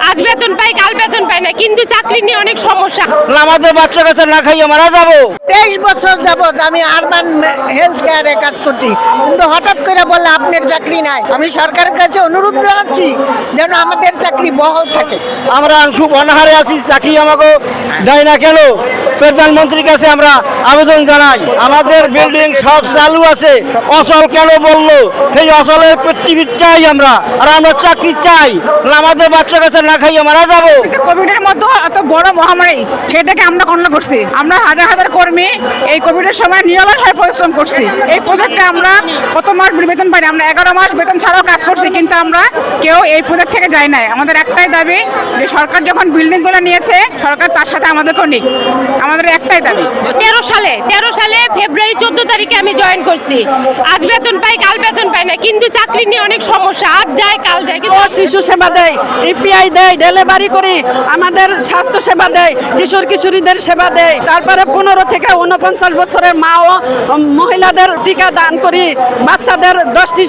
আজ বেতন পাই কাল বেতন পাই না, কিন্তু চাকরি নিয়ে অনেক সমস্যা। আমাদের বাচ্চা কাচ্চা না খাইয়ে মারা যাবো। 23 বছর যাবত আমি আরবান হেলথ কেয়ারে কাজ করছি, কিন্তু হঠাৎ করে বললে আপনার চাকরি নাই। আমি সরকারের কাছে অনুরোধ জানাচ্ছি যেন আমাদের চাকরি বহাল থাকে। আমরা খুব অনাহারে আছি, চাকরি আমাকে দেয় না কেন? প্রধানমন্ত্রীর কাছে আমরা আবেদন জানাই। আমাদের বিল্ডিং সব চালু আছে, অচল কেন বললো? সেই অচলের পৃথিবী চাই আমরা, আর আমরা চাকরি চাই। আমাদের বাচ্চা কাচ্চা না খাইয়ে মারা যাবো। কোভিডের মতো এত বড় মহামারী, সেটাকে আমরা কন্ট্রোল করছি। আমরা হাজার হাজার কর্মী এই কোভিডের সময় নিরলস হয়ে পরিশ্রম করছি। এই প্রজেক্টে আমরা কত মাস বেতন পাই, আমরা 11 মাস বেতন ছাড়াও কাজ করছি, কিন্তু আমরা কেউ এই প্রজেক্ট থেকে যাই নাই। আমাদের একটাই দাবি যে সরকার যখন বিল্ডিংগুলো নিয়েছে, সরকার তার সাথে আমাদেরকেও নিক। আমাদের একটাই দাবি। 13 সালে ফেব্রুয়ারি 14 তারিখে আমি জয়েন করছি। আজ বেতন পাই কাল বেতন পাই না, কিন্তু চাকরি নিয়ে অনেক সমস্যা। আজ যায় কাল যায়, কিন্তু শিশু সেবা দেয়, ইপিআই দেয়, ডেলিভারি করি, আমাদের স্বাস্থ্য সেবা দেয়, কিশোর কিশোরীদের সেবা দেয়। তারপরে 15 থেকে 49 বছরের মা ও মহিলাদের টিকা দান করি, বাচ্চাদের 10টি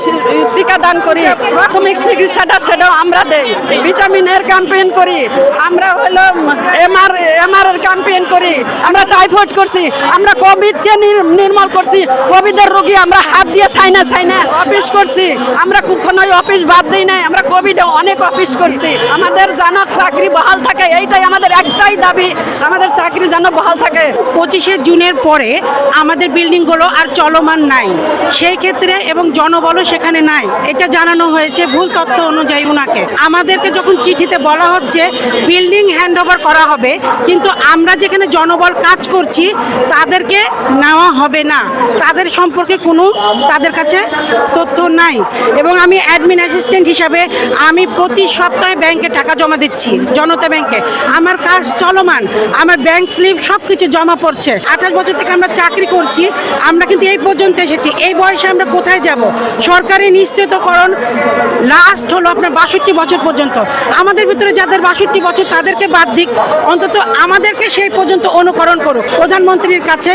টিকা দান করি। প্রাথমিক চিকিৎসাটা সেটাও আমরা দেই। ভিটামিন এর ক্যাম্পেইন করি, আমরা হলো এমআর এর ক্যাম্পেইন করি, আমরা টাইফয়েড করছি, আমরা কোভিডকে নির্মূল করছি। কোভিডের রোগী আমরা হাত দিয়ে ছাইনা অফিস করছি, আমরা কখনোই অফিস বাদ দিই নাই। আমরা কোভিডে অনেক অফিস করছি। আমাদের যেন চাকরি বহাল থাকে, এইটাই আমাদের একটাই দাবি, আমাদের চাকরি যেন বহাল থাকে। 25শে জুনের পরে আমাদের বিল্ডিংগুলো আর চলমান নাই, সেই ক্ষেত্রে এবং জনবলও সেখানে নাই, এটা জানানো হয়েছে ভুল তথ্য অনুযায়ী ওনাকে। আমাদেরকে যখন চিঠিতে বলা হচ্ছে বিল্ডিং হ্যান্ডওভার করা হবে, কিন্তু আমরা যেখানে জনবল কাজ করছি তাদেরকে নেওয়া হবে না, তাদের সম্পর্কে কোনো তাদের কাছে তথ্য নাই। এবং আমি অ্যাডমিন অ্যাসিস্ট্যান্ট হিসাবে আমি প্রতি সপ্তাহে ব্যাংকে টাকা জমা দিচ্ছি, জনতা ব্যাংকে। আমার কাজ চলমান, আমার ব্যাংক স্লিপ সব কিছু জমা পড়ছে। 28 বছর থেকে আমরা চাকরি করছি, আমরা কিন্তু এই পর্যন্ত এসেছি। এই বয়সে আমরা কোথায় যাব? সরকারি নিশ্চিতকরণ লাস্ট হলো আপনার 62 বছর পর্যন্ত। আমাদের ভিতরে যাদের 62 বছর তাদেরকে বাদ দিক, অন্তত আমাদেরকে সেই পর্যন্ত অনুকরণ করুক। প্রধানমন্ত্রীর কাছে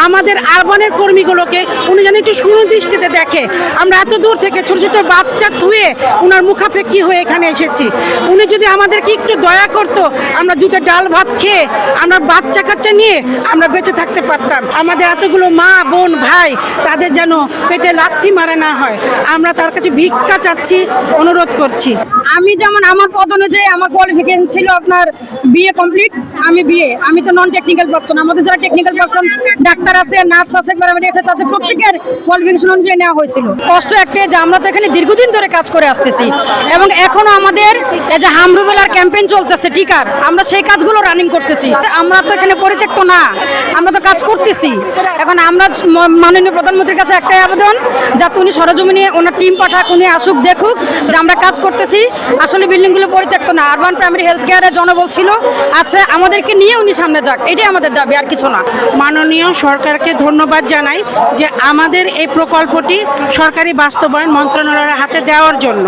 আমাদের আরবানের কর্মীগুলোকে উনি যেন একটু সুদৃষ্টিতে দেখে। আমরা এত দূর থেকে ছোট ছোট বাচ্চা ধুয়ে উনার মুখাপেক্ষী হয়ে এখানে এসেছি। উনি যদি আমাদেরকে একটু দয়া করতো, আমরা দুটো ডাল ভাত খেয়ে আমরা বাচ্চা কাচ্চা নিয়ে আমরা বেঁচে থাকতে পারতাম। আমাদের এতগুলো মা বোন ভাই, তাদের যেন পেটে লাথি মারা না হয়। আমরা তার কাছে ভিক্ষা চাচ্ছি, অনুরোধ করছি। আমি যেমন আমার পদ অনুযায়ী আমার কোয়ালিফিকেশন ছিল আপনার বিএ কমপ্লিট। আমি তো নন টেকনিক্যাল পারসন। আমাদের যারা টেকনিক্যাল পারসন, ডাক্তার আছে, নার্স আছে, প্যারামেডিক আছে, তাদের প্রত্যেকের কোয়ালিফিকেশন অনুযায়ী নেওয়া হয়েছিল। কষ্ট একটাই যে আমরা তো এখানে দীর্ঘদিন ধরে কাজ করে আসতেছি, এবং এখনো আমাদের এই যে হামরুবেলার ক্যাম্পেইন চলতেছে টিকার, আমরা সেই কাজগুলো রানিং করতেছি। আমরা তো এখানে পরিত্যক্ত না, আমরা তো কাজ করতেছি। এখন আমরা মাননীয় প্রধানমন্ত্রীর কাছে একটাই আবেদন, যাতে উনি সরজমিনে ওনার টিম পাঠাক, উনি আসুক, দেখুক যে আমরা কাজ করতেছি। আসলে বিল্ডিংগুলো পরিত্যক্ত না, আরবান প্রাইমারি হেলথ কেয়ারে জনবল ছিল, আচ্ছা আমাদেরকে নিয়ে উনি সামনে যাক, এটাই আমাদের দাবি, আর কিছু না। মাননীয় সরকারকে ধন্যবাদ জানাই যে আমাদের এই প্রকল্পটি সরকারি বাস্তবায়ন মন্ত্রণালয়ের হাতে দেওয়ার জন্য।